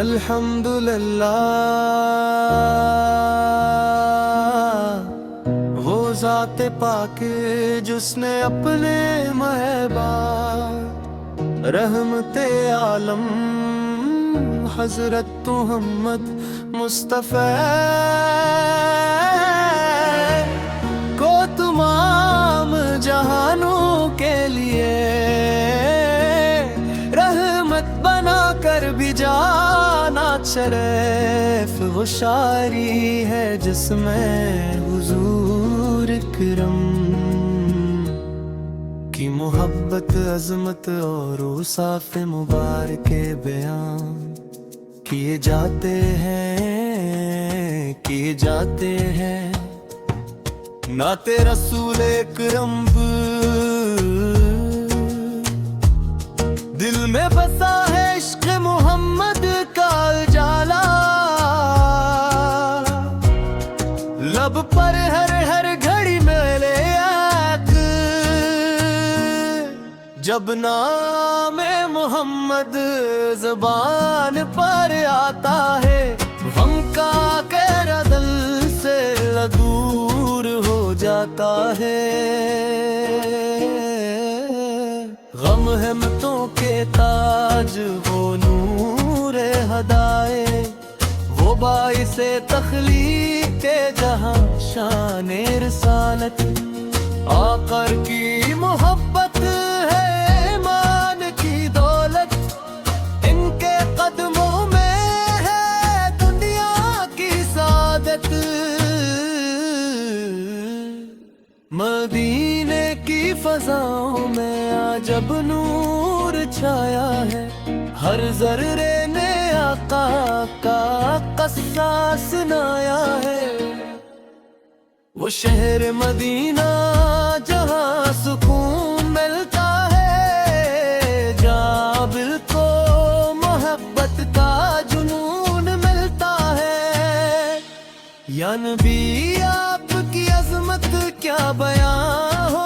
الحمدللہ وہ ذات پاک جس نے اپنے محبا رحمت عالم حضرت محمد مصطفیٰ کو تمام جہانوں کے لیے رحمت بنا کر بھی جانا شریف وہ شاعری ہے جس میں حضور اکرم کی محبت عظمت اور اوصاف مبارک بیان کیے جاتے ہیں نعت رسول اکرم دل میں بسا ہے عشق محمد کا اجالا لب پر ہر گھڑی میرے آنکھ جب نام محمد زبان پر آتا ہے غم کا قہر دل سے دور ہو جاتا ہے غم ہمتوں کے تاج وہ نور ہدایے وہ باعث تخلیق جہاں شان رسالت آقا کی محبت ہے ایمان کی دولت ان کے قدموں میں ہے دنیا کی سعادت مدینے کی فضاؤں میں عجب نور چھایا ہے ہر ذرے نے آقا کا قصہ سنایا ہے وہ شہر مدینہ جہاں سکون ملتا ہے جہاں دل کو محبت کا جنون ملتا ہے یا نبی آپ کی عظمت کیا بیان ہو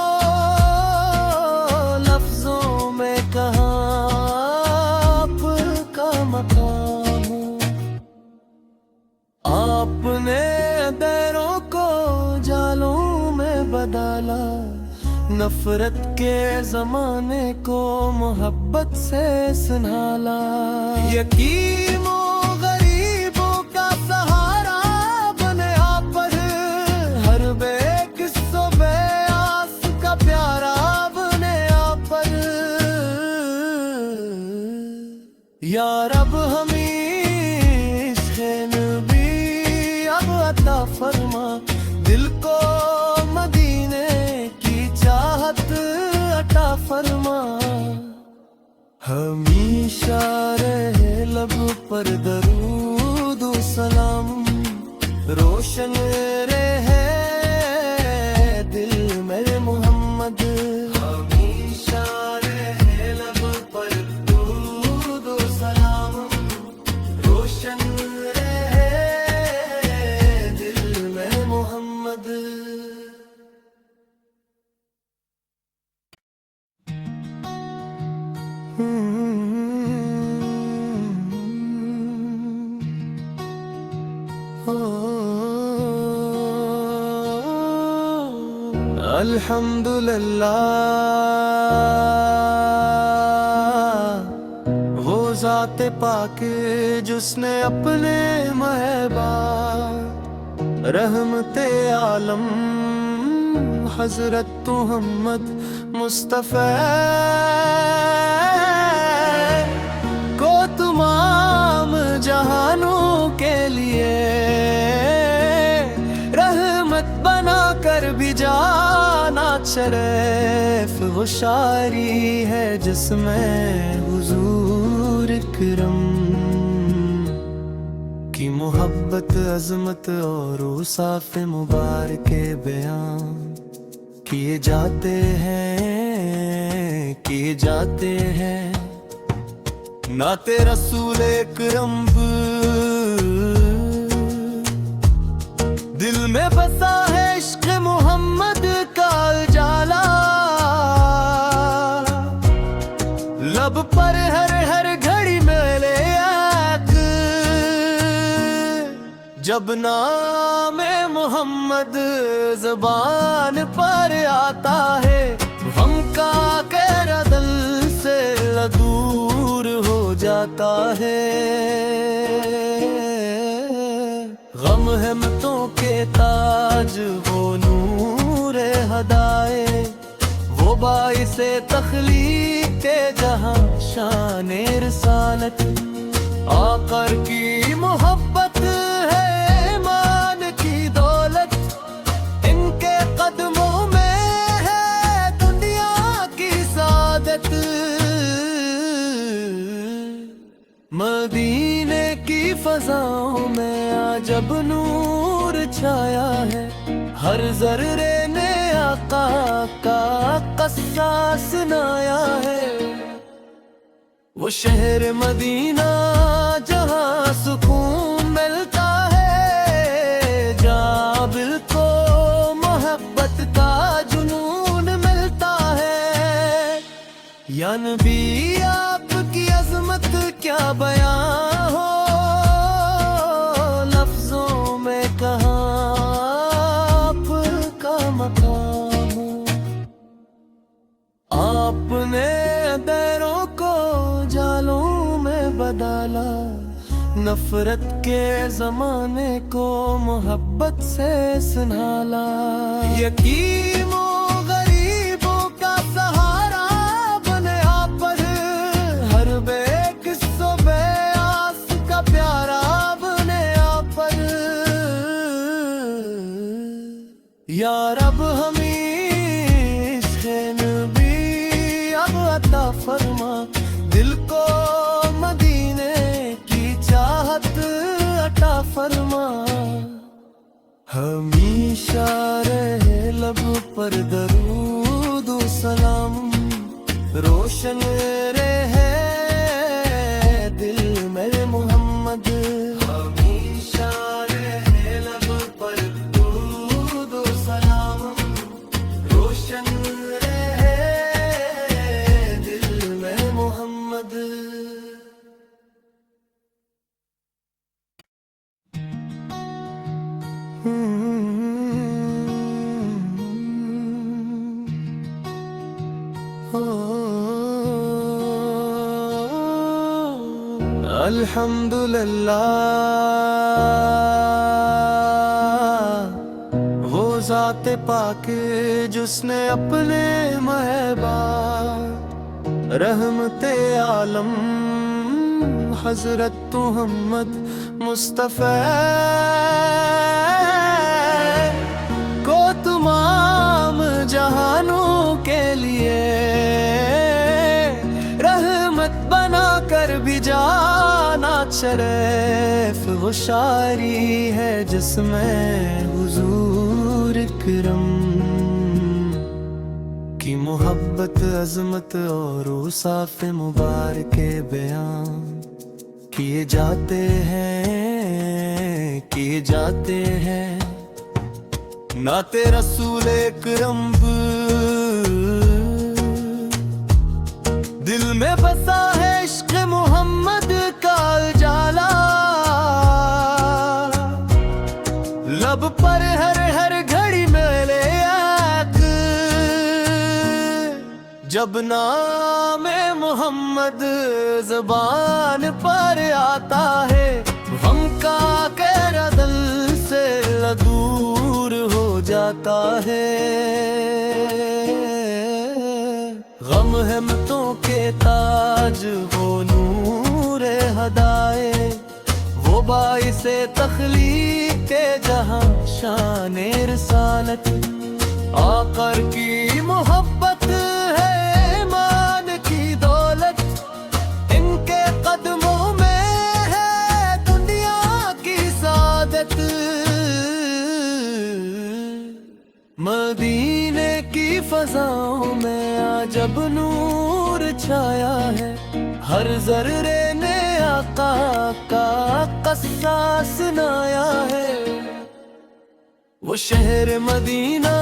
لفظوں میں کہاں آپ کا مقام ہو آپ نے دیروں کو جالوں میں بدالا نفرت کے زمانے کو محبت سے سنبھالا یتیموں غریبوں کا سہارا بنے آپ پر ہر بے قص و بے آس کا پیارا بنے آپ پر یا رب ہمیں نبی اب عطا فرما دل کو مدینے کی چاہت عطا فرما ہمیشہ رہے لب پر درود و سلام روشن رہے دل میں محمد ہمیشہ رہے لب پر درود و سلام روشن رہے دل میں محمد الحمدللہ وہ ذات پاک جس نے اپنے محبا رحمت عالم حضرت محمد مصطفیٰ کو تمام جہانوں کے لیے رحمت بنا کر بھی جانا شریف وہ شاعری ہے جس میں حضور اکرم کی محبت عظمت اور اوصاف مبارک بیان کیے جاتے ہیں نعت رسول اکرم دل میں بسا ہے عشق محمد کا اجالا لب پر ہر گھڑی میرے آنکھ جب نام محمد زبان پر آتا ہے، غم کا قہر دل سے دور ہو جاتا ہے۔ غم ہمتوں کے تاج وہ نور ہدایت، وہ باعث تخلیق جہاں شان رسالت۔ آقر کی محبت ہے ایمان کی دولت، ان کے قدموں میں ہے دنیا کی سعادت۔ مدینے کی فضاؤں میں عجب نور چھایا ہے، ہر ذرے نے آقا کا قصہ سنایا ہے۔ وہ شہر مدینہ جہاں سکون ملتا ہے، جہاں دل کو محبت کا جنون ملتا ہے۔ یا نبی آپ کی عظمت کیا بیان ہو، لفظوں میں کہاں آپ کا مقام ہو۔ آپ نے دیروں کو جالوں میں بدالا، نفرت کے زمانے کو محبت سے سنبھالا۔ یتیموں غریبوں کا سہارا بنے آپ پر، ہر بے قص و بے آس کا پیارا بنے آپ پر۔ یا رب ہمیں عشق نبی اب عطا فرما، دل کو مدینے کی چاہت عطا فرما۔ ہمیشہ رہے لب پر درود و سلام، روشن رہے دل میں محمد۔ ہمیشہ رہے لب پر درود و سلام، روشن رہے دل میں محمد۔ الحمدللہ وہ ذات پاک جس نے اپنے محبوب رحمت عالم حضرت محمد مصطفیٰ کو تمام جہانوں کے لیے رحمت بنا کر بھی جانا۔ شریف وہ شاعری ہے جس میں حضور اکرم کی محبت، عظمت اور اوصاف مبارک بیان کیے جاتے ہیں۔ نعت رسول اکرم دل میں بسا ہے، عشق محمد کا اجالا لب پر ہر گھڑی ملے آگ۔ جب نام محمد زبان پر آتا ہے، غم کا قہر دل سے دور ہو جاتا ہے۔ غم ہمتوں کے تاج وہ نور ہدایت، وہ باعث تخلیق جہاں شان رسالت۔ آقر کی محبت ہے ایمان کی دولت، ان کے قدموں میں ہے دنیا کی سعادت۔ مدینے کی فضاؤں میں عجب نور چھایا ہے، ہر ذرے نے آقا کا قصہ سنایا ہے۔ وہ شہر مدینہ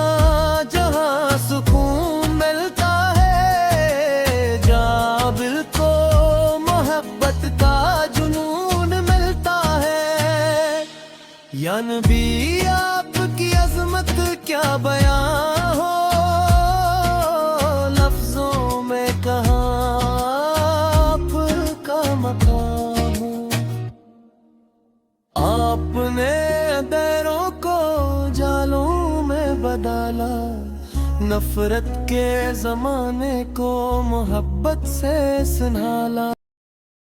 جہاں سکون ملتا ہے، جہاں دل کو محبت کا جنون ملتا ہے۔ یا نبی آپ کی عظمت کیا بیاں ہو، لفظوں میں کہاں آپ کا مقام ہو۔ آپ نے دیروں کو جالوں میں بدالا، نفرت کے زمانے کو محبت سے سنبھالا۔